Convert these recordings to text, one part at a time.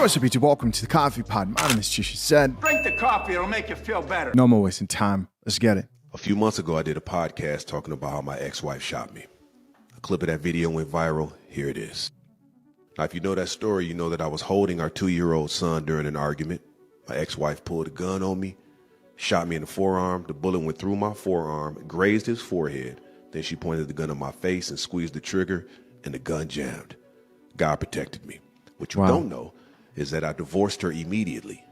What's up, YouTube? Welcome to the Coffee Pod. My name is She Said. Drink the coffee, it'll make you feel better. No more wasting time. Let's get it. A few months ago, I did a podcast talking about how my ex-wife shot me. A clip of that video went viral. Here it is. Now, if you know that story, you know that I was holding our 2-year-old son during an argument. My ex-wife pulled a gun on me, shot me in the forearm. The bullet went through my forearm, grazed his forehead. Then she pointed the gun at my face and squeezed the trigger, and the gun jammed. God protected me. What you don't know is that I divorced her immediately.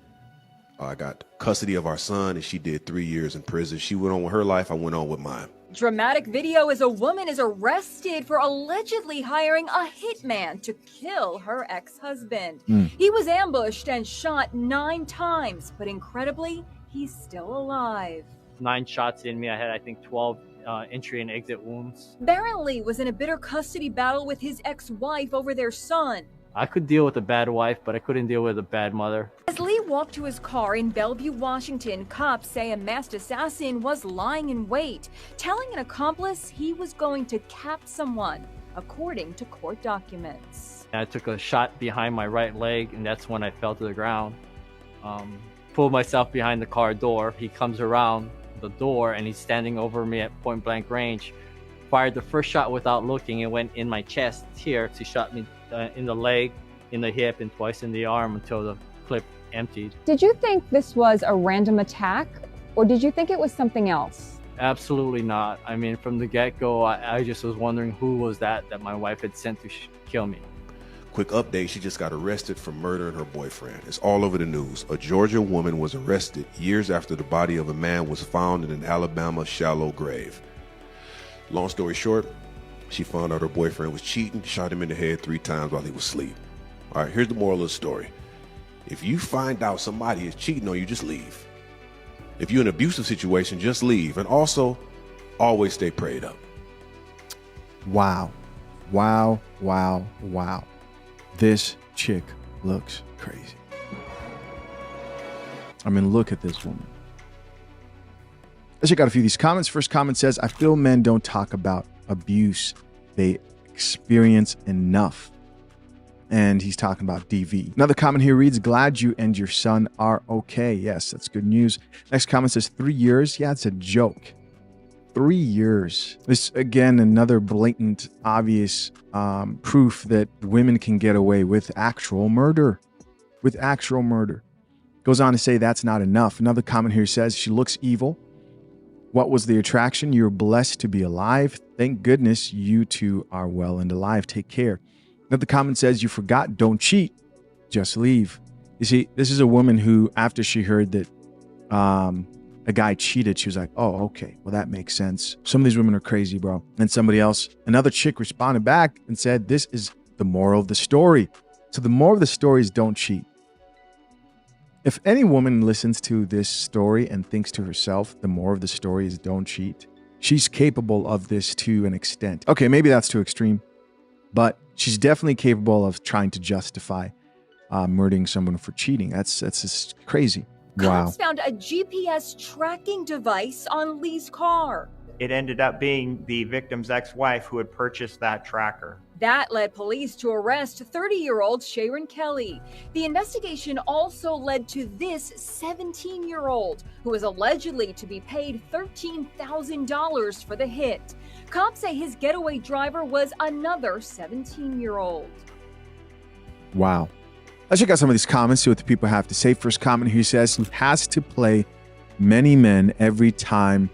I got custody of our son, and she did 3 years in prison. She went on with her life. I went on with mine. Dramatic video as a woman is arrested for allegedly hiring a hitman to kill her ex-husband. He was ambushed and shot 9 times, but incredibly, he's still alive. 9 shots in me. I had, I think, 12 entry and exit wounds. Barron Lee was in a bitter custody battle with his ex-wife over their son. I could deal with a bad wife, but I couldn't deal with a bad mother. As Lee walked to his car in Bellevue, Washington, cops say a masked assassin was lying in wait, telling an accomplice he was going to cap someone, according to court documents. I took a shot behind my right leg, and that's when I fell to the ground. Pulled myself behind the car door. He comes around the door, and he's standing over me at point blank range. Fired the first shot without looking. It went in my chest here. He shot me in the leg, in the hip, and twice in the arm until the clip emptied. Did you think this was a random attack, or did you think it was something else? Absolutely not. I mean, from the get-go, I just was wondering who was that my wife had sent to kill me. Quick update, she just got arrested for murdering her boyfriend. It's all over the news. A Georgia woman was arrested years after the body of a man was found in an Alabama shallow grave. Long story short, she found out her boyfriend was cheating, shot him in the head 3 times while he was asleep. All right, here's the moral of the story. If you find out somebody is cheating on you, just leave. If you're in an abusive situation, just leave. And also, always stay prayed up. Wow. Wow, wow, wow. This chick looks crazy. I mean, look at this woman. Let's check out a few of these comments. First comment says, I feel men don't talk about abuse they experience enough. And he's talking about DV. Another comment here reads, glad you and your son are okay. Yes, that's good news. Next comment says 3 years. Yeah, it's a joke. 3 years. This, again, another blatant, obvious proof that women can get away with actual murder. With actual murder. Goes on to say that's not enough. Another comment here says, she looks evil. What was the attraction? You're blessed to be alive. Thank goodness you two are well and alive. Take care. Another comment says, you forgot, don't cheat. Just leave. You see, this is a woman who, after she heard that a guy cheated, she was like, oh, okay. Well, that makes sense. Some of these women are crazy, bro. And somebody else, another chick responded back and said, this is the moral of the story. So the moral of the story is don't cheat. If any woman listens to this story and thinks to herself, the moral of the story is don't cheat, she's capable of this to an extent. Okay, maybe that's too extreme, but she's definitely capable of trying to justify murdering someone for cheating. That's just crazy. Wow. Cops found a GPS tracking device on Lee's car. It ended up being the victim's ex-wife who had purchased that tracker. That led police to arrest 30-year-old Sharon Kelly. The investigation also led to this 17-year-old, who was allegedly to be paid $13,000 for the hit. Cops say his getaway driver was another 17-year-old. Wow. Let's check out some of these comments, see what the people have to say. First comment here says, he has to play many men every time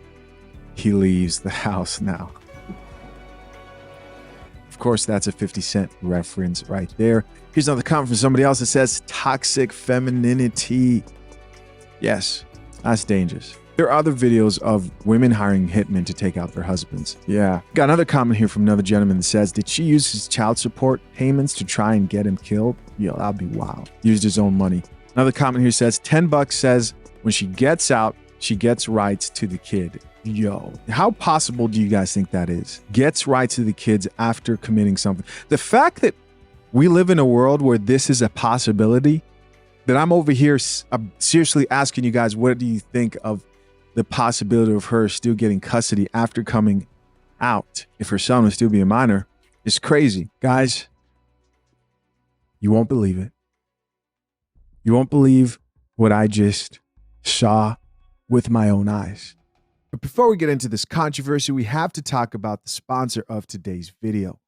he leaves the house now. Of course, that's a 50 Cent reference right there. Here's another comment from somebody else that says, toxic femininity. Yes, that's dangerous. There are other videos of women hiring hitmen to take out their husbands. Yeah. Got another comment here from another gentleman that says, did she use his child support payments to try and get him killed? Yo, that'd be wild. Used his own money. Another comment here says, $10 says, when she gets out, she gets rights to the kid. Yo, how possible do you guys think that is? Gets rights to the kids after committing something. The fact that we live in a world where this is a possibility, that I'm over here seriously asking you guys, what do you think of the possibility of her still getting custody after coming out, if her son would still be a minor, is crazy. Guys, You won't believe it. You won't believe what I just saw with my own eyes. But before we get into this controversy, we have to talk about the sponsor of today's video.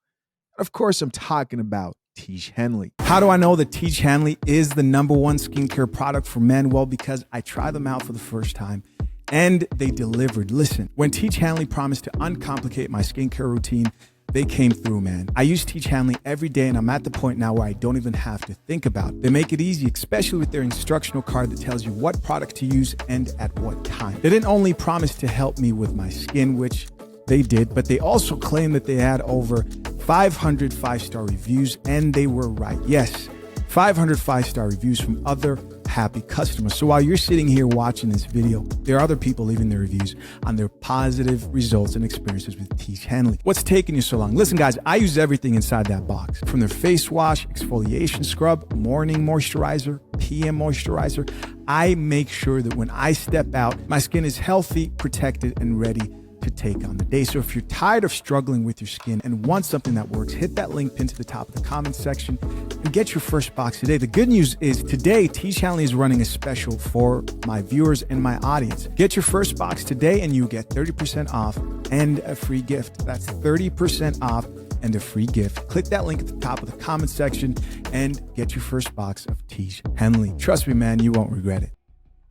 Of course, I'm talking about Tiege Henley. How do I know that Tiege Henley is the #1 skincare product for men? Well, because I tried them out for the first time and they delivered. Listen, when Tiege Henley promised to uncomplicate my skincare routine, they came through, man. I use Tiege Henley every day, and I'm at the point now where I don't even have to think about it. They make it easy, especially with their instructional card that tells you what product to use and at what time. They didn't only promise to help me with my skin, which they did, but they also claimed that they had over 500 5-star reviews, and they were right. Yes, 500 5-star reviews from other happy customers. So while you're sitting here watching this video, there are other people leaving their reviews on their positive results and experiences with Tiege Henley. What's taking you so long? Listen, guys, I use everything inside that box. From their face wash, exfoliation scrub, morning moisturizer, PM moisturizer. I make sure that when I step out, my skin is healthy, protected, and ready to take on the day. So if you're tired of struggling with your skin and want something that works, hit that link pinned to the top of the comment section and get your first box today. The good news is today, Tiege Henley is running a special for my viewers and my audience. Get your first box today and you get 30% off and a free gift. That's 30% off and a free gift. Click that link at the top of the comment section and get your first box of Tiege Henley. Trust me, man, you won't regret it.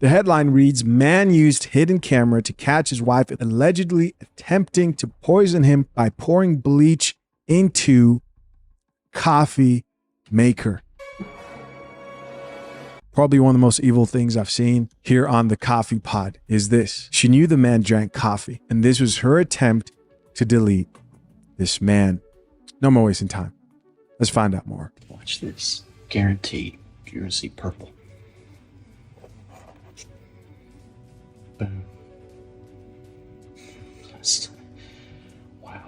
The headline reads, "Man used hidden camera to catch his wife allegedly attempting to poison him by pouring bleach into coffee maker." Probably one of the most evil things I've seen here on the Coffee Pod is this. She knew the man drank coffee, and this was her attempt to delete this man. No more wasting time. Let's find out more. Watch this. Guaranteed. You're going to see purple. Boom. Wow.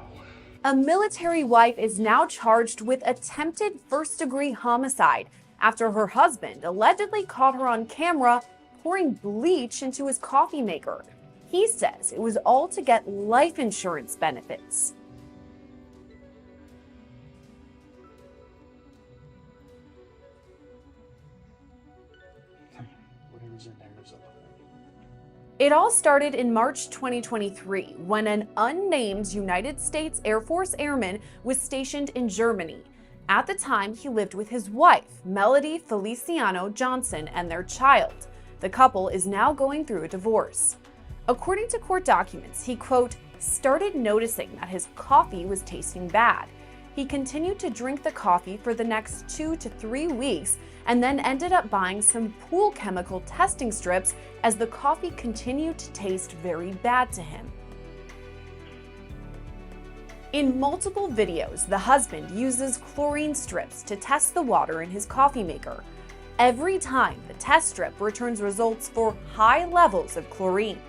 A military wife is now charged with attempted first-degree homicide after her husband allegedly caught her on camera pouring bleach into his coffee maker. He says it was all to get life insurance benefits. Whatever's in there is up. It all started in March 2023 when an unnamed United States Air Force airman was stationed in Germany. At the time, he lived with his wife, Melody Feliciano Johnson, and their child. The couple is now going through a divorce. According to court documents, he, quote, started noticing that his coffee was tasting bad. He continued to drink the coffee for the next 2 to 3 weeks and then ended up buying some pool chemical testing strips as the coffee continued to taste very bad to him. In multiple videos, the husband uses chlorine strips to test the water in his coffee maker. Every time, the test strip returns results for high levels of chlorine.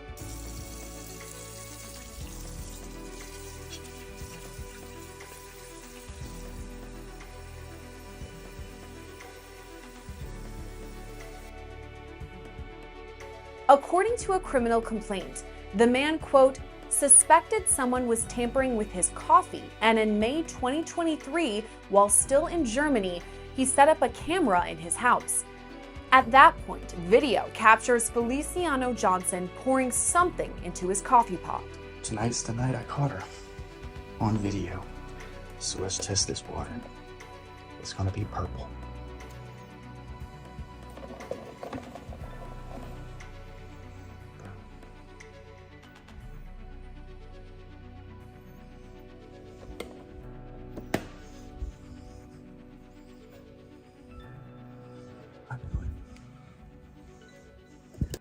According to a criminal complaint, the man, quote, suspected someone was tampering with his coffee, and in May 2023, while still in Germany, he set up a camera in his house. At that point, video captures Feliciano Johnson pouring something into his coffee pot. Tonight's the night I caught her. On video. So let's test this water. It's gonna be purple.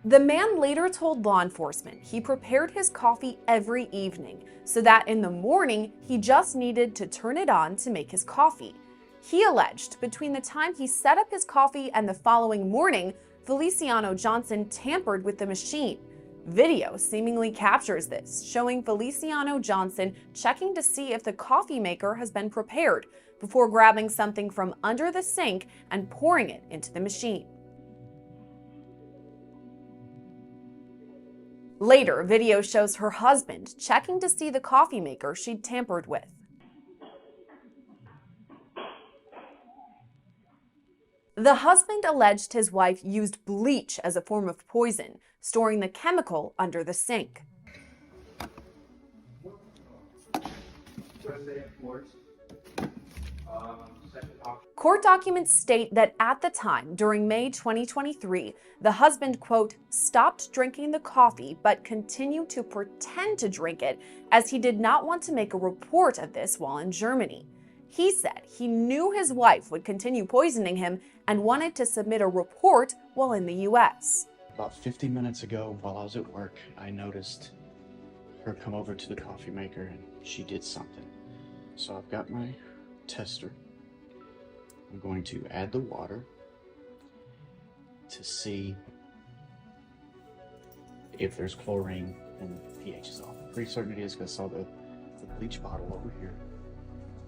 The man later told law enforcement he prepared his coffee every evening so that in the morning he just needed to turn it on to make his coffee. He alleged between the time he set up his coffee and the following morning, Feliciano Johnson tampered with the machine. Video seemingly captures this, showing Feliciano Johnson checking to see if the coffee maker has been prepared before grabbing something from under the sink and pouring it into the machine. Later, video shows her husband checking to see the coffee maker she'd tampered with. The husband alleged his wife used bleach as a form of poison, storing the chemical under the sink. Court documents state that at the time, during May 2023, the husband, quote, stopped drinking the coffee but continued to pretend to drink it as he did not want to make a report of this while in Germany. He said he knew his wife would continue poisoning him and wanted to submit a report while in the US. About 50 minutes ago, while I was at work, I noticed her come over to the coffee maker and she did something. So I've got my tester. I'm going to add the water to see if there's chlorine and the pH is off. I'm pretty certain it is because I saw the bleach bottle over here.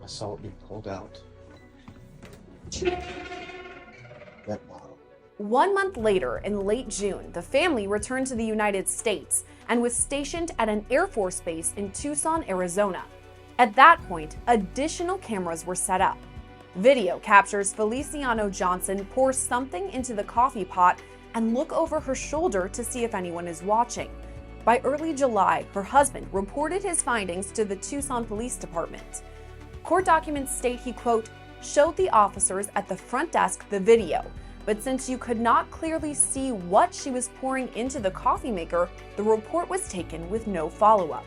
I saw it being pulled out. That bottle. 1 month later, in late June, the family returned to the United States and was stationed at an Air Force base in Tucson, Arizona. At that point, additional cameras were set up. Video captures Feliciano Johnson pour something into the coffee pot and look over her shoulder to see if anyone is watching. By early July, her husband reported his findings to the Tucson Police Department. Court documents state he, quote, showed the officers at the front desk the video, but since you could not clearly see what she was pouring into the coffee maker, the report was taken with no follow-up.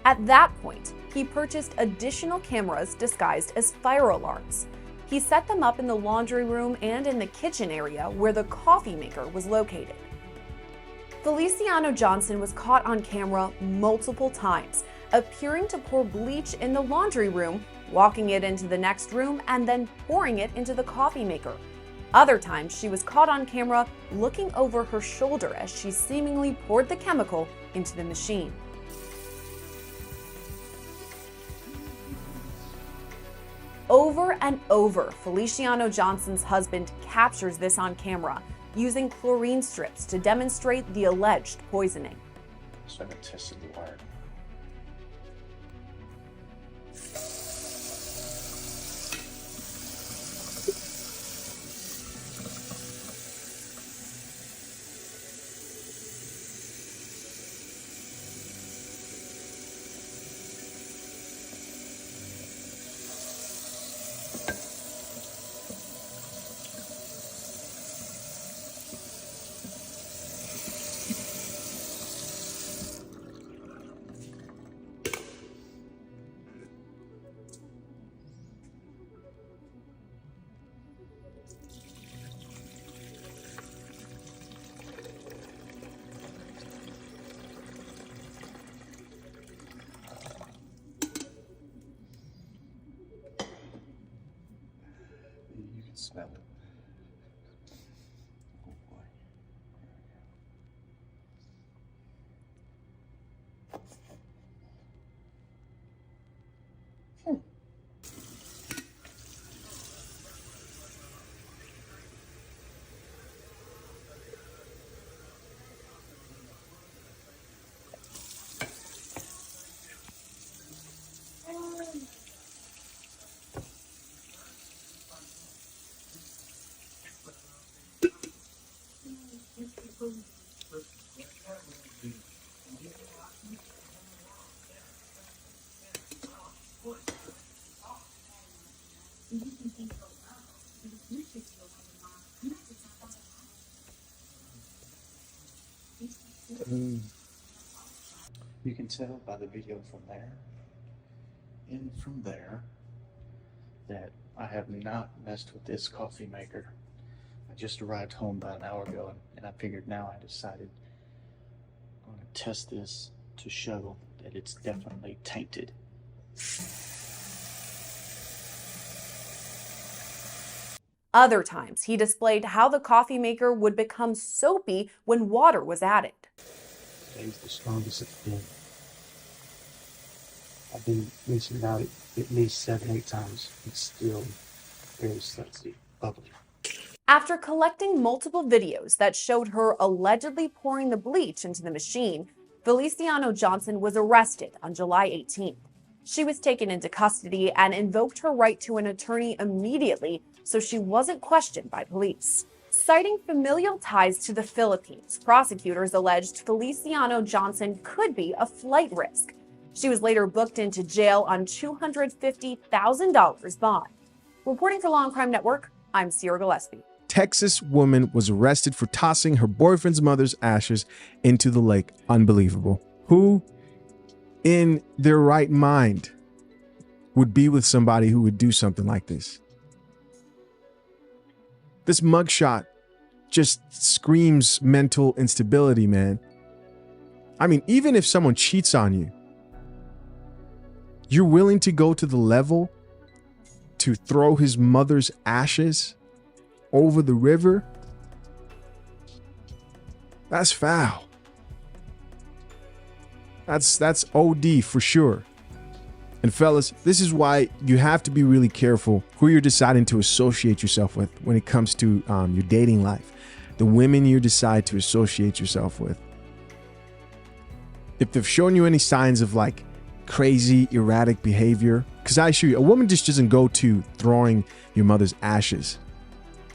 At that point, he purchased additional cameras disguised as fire alarms. He set them up in the laundry room and in the kitchen area where the coffee maker was located. Feliciano Johnson was caught on camera multiple times, appearing to pour bleach in the laundry room, walking it into the next room, and then pouring it into the coffee maker. Other times, she was caught on camera looking over her shoulder as she seemingly poured the chemical into the machine. Over and over, Feliciano Johnson's husband captures this on camera, using chlorine strips to demonstrate the alleged poisoning. So I tested the wire. You can smell it. Oh boy. You can tell by the video from there and from there that I have not messed with this coffee maker. I just arrived home about an hour ago and I figured now I decided I'm going to test this to show that it's definitely tainted. Other times, he displayed how the coffee maker would become soapy when water was added. Today's the strongest it's been. I've been rinsing it out at least 7-8 times. It's still very sudsy, bubbly. After collecting multiple videos that showed her allegedly pouring the bleach into the machine, Feliciano Johnson was arrested on July 18th. She was taken into custody and invoked her right to an attorney immediately so she wasn't questioned by police. Citing familial ties to the Philippines, prosecutors alleged Feliciano Johnson could be a flight risk. She was later booked into jail on $250,000 bond. Reporting for Law and Crime Network, I'm Sierra Gillespie. Texas woman was arrested for tossing her boyfriend's mother's ashes into the lake. Unbelievable. Who in their right mind would be with somebody who would do something like this? This mugshot just screams mental instability, man. I mean, even if someone cheats on you, you're willing to go to the level to throw his mother's ashes over the river? That's foul. That's OD for sure. And fellas, this is why you have to be really careful who you're deciding to associate yourself with when it comes to your dating life. The women you decide to associate yourself with. If they've shown you any signs of like crazy, erratic behavior, because I assure you, a woman just doesn't go to throwing your mother's ashes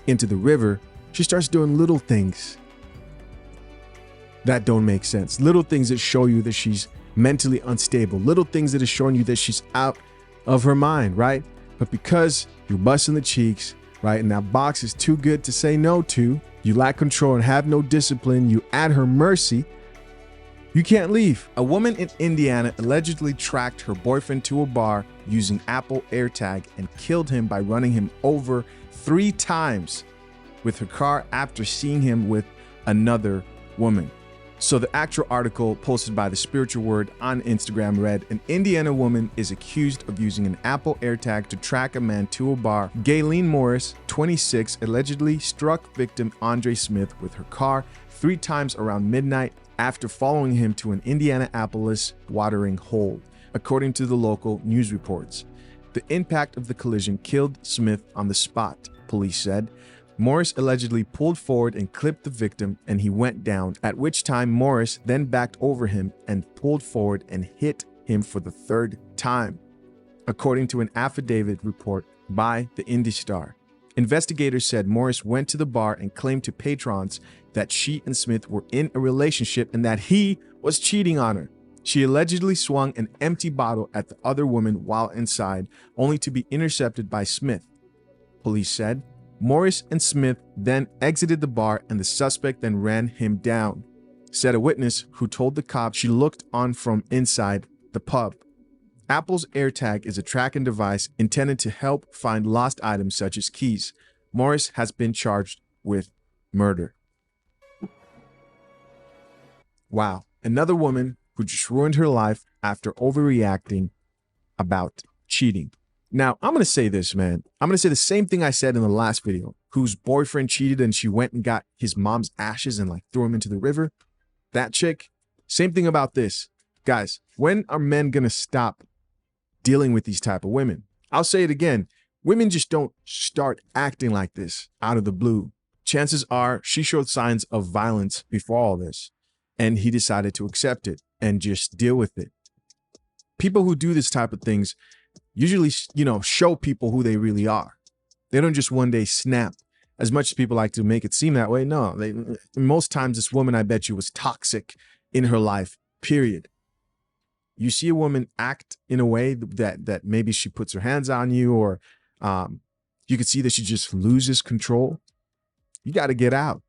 into the river. She starts doing little things that don't make sense. Little things that show you that she's mentally unstable. Little things that are showing you that she's out of her mind, right? But because you're busting the cheeks, right, and that box is too good to say no to, you lack control and have no discipline, you at her mercy, you can't leave. A woman in Indiana allegedly tracked her boyfriend to a bar using Apple AirTag and killed him by running him over 3 times with her car after seeing him with another woman. So the actual article posted by the Spiritual Word on Instagram read, an Indiana woman is accused of using an Apple AirTag to track a man to a bar. Gayleen Morris, 26, allegedly struck victim Andre Smith with her car 3 times around midnight after following him to an Indianapolis watering hole, according to the local news reports. The impact of the collision killed Smith on the spot, police said. Morris allegedly pulled forward and clipped the victim, and he went down, at which time Morris then backed over him and pulled forward and hit him for the 3rd time, according to an affidavit report by the Indy Star. Investigators said Morris went to the bar and claimed to patrons that she and Smith were in a relationship and that he was cheating on her. She allegedly swung an empty bottle at the other woman while inside, only to be intercepted by Smith. Police said Morris and Smith then exited the bar and the suspect then ran him down, said a witness who told the cops she looked on from inside the pub. Apple's AirTag is a tracking device intended to help find lost items such as keys. Morris has been charged with murder. Wow. Another woman who just ruined her life after overreacting about cheating. Now, I'm going to say this, man. I'm going to say the same thing I said in the last video, whose boyfriend cheated and she went and got his mom's ashes and like threw him into the river. That chick, same thing about this. Guys, when are men going to stop dealing with these type of women? I'll say it again. Women just don't start acting like this out of the blue. Chances are she showed signs of violence before all this, and he decided to accept it and just deal with it. People who do this type of things usually, show people who they really are. They don't just one day snap. As much as people like to make it seem that way, no. Most times this woman, I bet you, was toxic in her life, period. You see a woman act in a way that maybe she puts her hands on you, or you can see that she just loses control. You got to get out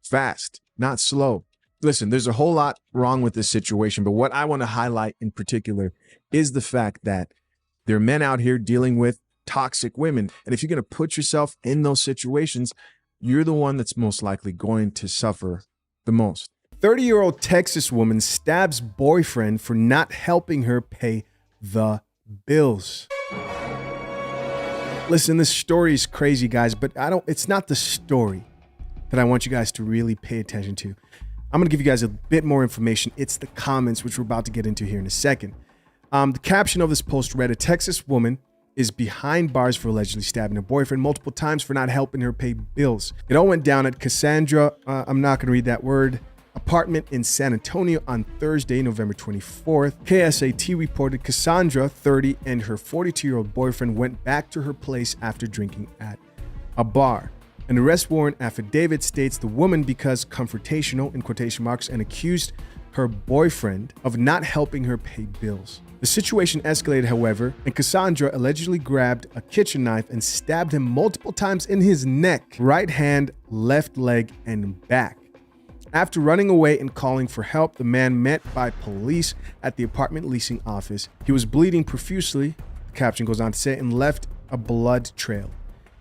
fast, not slow. Listen, there's a whole lot wrong with this situation, but what I want to highlight in particular is the fact that there are men out here dealing with toxic women. And if you're going to put yourself in those situations, you're the one that's most likely going to suffer the most. 30-year-old Texas woman stabs boyfriend for not helping her pay the bills. Listen, this story is crazy, guys, but it's not the story that I want you guys to really pay attention to. I'm going to give you guys a bit more information. It's the comments, which we're about to get into here in a second. The caption of this post read, a Texas woman is behind bars for allegedly stabbing her boyfriend multiple times for not helping her pay bills. It all went down at Cassandra, I'm not going to read that word, apartment in San Antonio on Thursday, November 24th. KSAT reported Cassandra, 30, and her 42-year-old boyfriend went back to her place after drinking at a bar. An arrest warrant affidavit states the woman because confrontational, in quotation marks, and accused her boyfriend of not helping her pay bills. The situation escalated, however, and Cassandra allegedly grabbed a kitchen knife and stabbed him multiple times in his neck, right hand, left leg, and back. After running away and calling for help, the man met by police at the apartment leasing office. He was bleeding profusely, the caption goes on to say, and left a blood trail.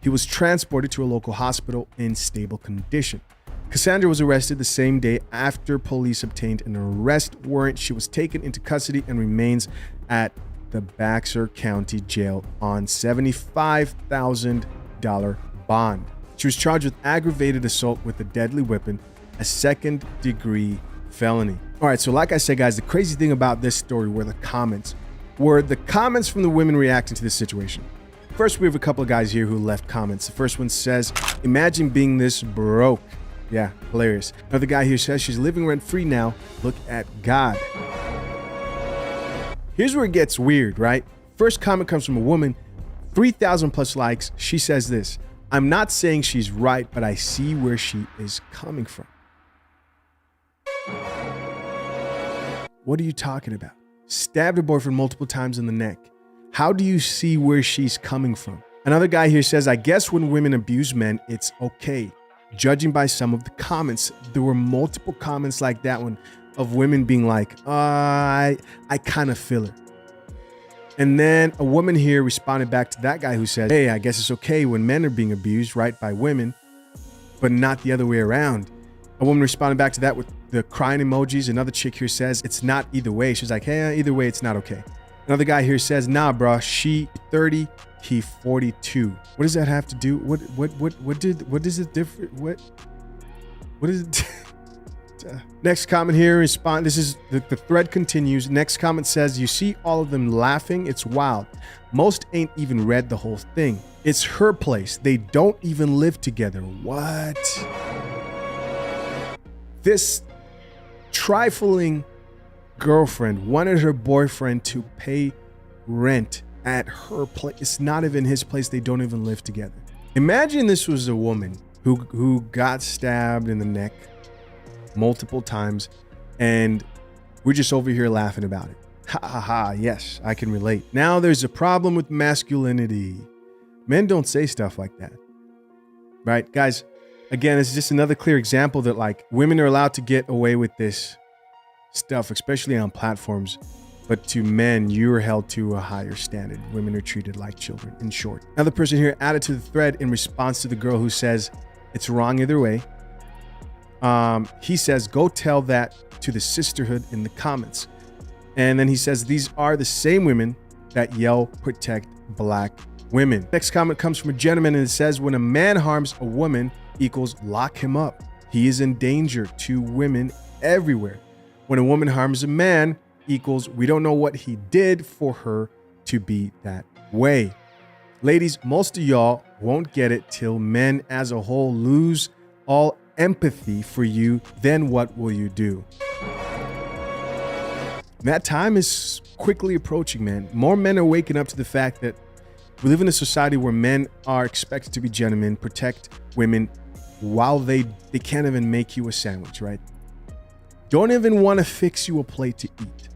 He was transported to a local hospital in stable condition. Cassandra was arrested the same day after police obtained an arrest warrant. She was taken into custody and remains at the Bexar County Jail on $75,000 bond. She was charged with aggravated assault with a deadly weapon, a second-degree felony. All right, so like I said, guys, the crazy thing about this story were the comments from the women reacting to this situation. First, we have a couple of guys here who left comments. The first one says, "Imagine being this broke." Yeah, hilarious. Another guy here says, "She's living rent-free now. Look at God." Here's where it gets weird, right? First comment comes from a woman, 3,000 plus likes. She says this, "I'm not saying she's right, but I see where she is coming from." What are you talking about? Stabbed her boyfriend multiple times in the neck. How do you see where she's coming from? Another guy here says, "I guess when women abuse men, it's okay." Judging by some of the comments, there were multiple comments like that one of women being like, I kind of feel it. And then a woman here responded back to that guy who said, "Hey, I guess it's okay when men are being abused, right, by women, but not the other way around." A woman responded back to that with the crying emojis. Another chick here says, "It's not either way." She's like, "Hey, either way, it's not okay." Another guy here says, "Nah, bro, she 30, he 42. What does that have to do? What is it different? What is it? Next comment here, this is the thread continues. Next comment says, "You see all of them laughing? It's wild. Most ain't even read the whole thing. It's her place. They don't even live together." What? This trifling girlfriend wanted her boyfriend to pay rent at her place. It's not even his place. They don't even live together. Imagine this was a woman who got stabbed in the neck multiple times, and we're just over here laughing about it. Ha ha ha. Yes, I can relate. Now there's a problem with masculinity. Men don't say stuff like that. Right, guys? Again, it's just another clear example that like women are allowed to get away with this stuff, especially on platforms. But to men, you are held to a higher standard. Women are treated like children, in short. Another person here added to the thread in response to the girl who says, "It's wrong either way." He says, "Go tell that to the sisterhood in the comments." And then he says, "These are the same women that yell, protect black women." Next comment comes from a gentleman and it says, "When a man harms a woman equals lock him up. He is in danger to women everywhere. When a woman harms a man equals we don't know what he did for her to be that way." Ladies, most of y'all won't get it till men as a whole lose all empathy for you. Then what will you do? That time is quickly approaching, man. More men are waking up to the fact that we live in a society where men are expected to be gentlemen, protect women while they can't even make you a sandwich, right? Don't even want to fix you a plate to eat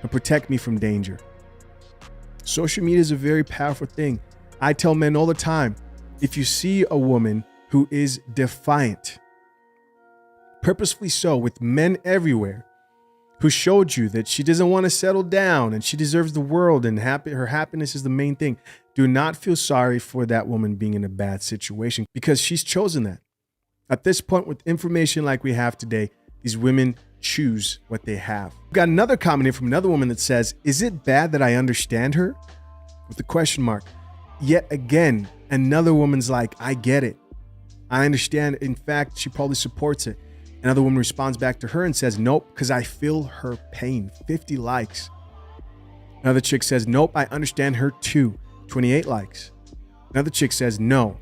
and protect me from danger. Social media is a very powerful thing. I tell men all the time, if you see a woman who is defiant, purposefully so, with men everywhere, who showed you that she doesn't want to settle down and she deserves the world and her happiness is the main thing, do not feel sorry for that woman being in a bad situation because she's chosen that. At this point, with information like we have today, these women choose what they have. We've got another comment here from another woman that says, "Is it bad that I understand her?" With the question mark. Yet again, another woman's like, "I get it. I understand. In fact, she probably supports it." Another woman responds back to her and says, "Nope, because I feel her pain." 50 likes. Another chick says, "Nope, I understand her too." 28 likes. Another chick says, "No."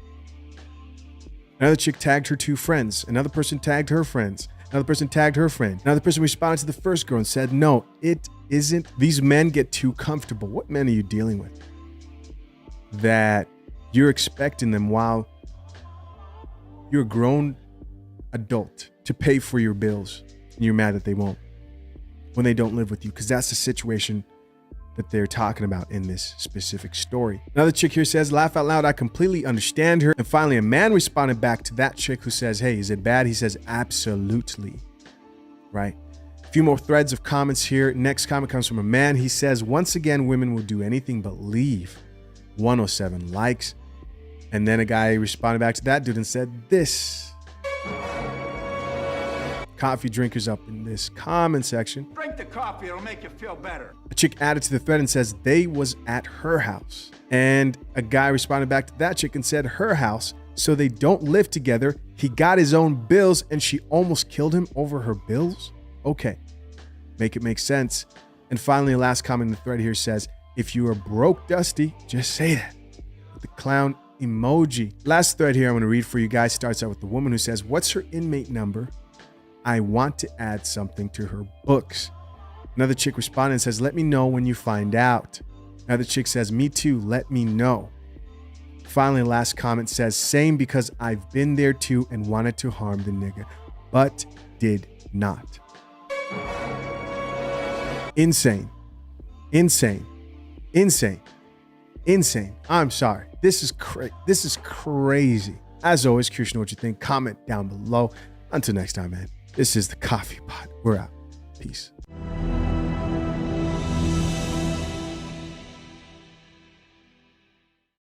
Another chick tagged her two friends. Another person tagged her friends. Another person tagged her friend. Another person responded to the first girl and said, "No, it isn't. These men get too comfortable." What men are you dealing with that You're expecting them while you're a grown adult to pay for your bills, and you're mad that they won't when they don't live with you, because that's the situation that they're talking about in this specific story. Another chick here says, laugh out loud, I completely understand her. And finally, a man responded back to that chick who says, hey, is it bad? He says, absolutely. Right? A few more threads of comments here. Next comment comes from a man. He says, once again, women will do anything but leave. 107 likes. And then a guy responded back to that dude and said this. Coffee drinkers up in this comment section. Drink the coffee, it'll make you feel better. A chick added to the thread and says they was at her house. And a guy responded back to that chick and said her house, so they don't live together. He got his own bills and she almost killed him over her bills? Okay, make it make sense. And finally, a last comment in the thread here says, if you are broke, Dusty, just say that. With the clown emoji. Last thread here I'm going to read for you guys starts out with the woman who says, what's her inmate number? I want to add something to her books. Another chick responded and says, let me know when you find out. Another chick says, me too, let me know. Finally, last comment says, same, because I've been there too and wanted to harm the nigga, but did not. Insane. Insane. Insane. Insane. I'm sorry. This is crazy. As always, curious to know what you think. Comment down below. Until next time, man. This is the Coffee Pot. We're out. Peace.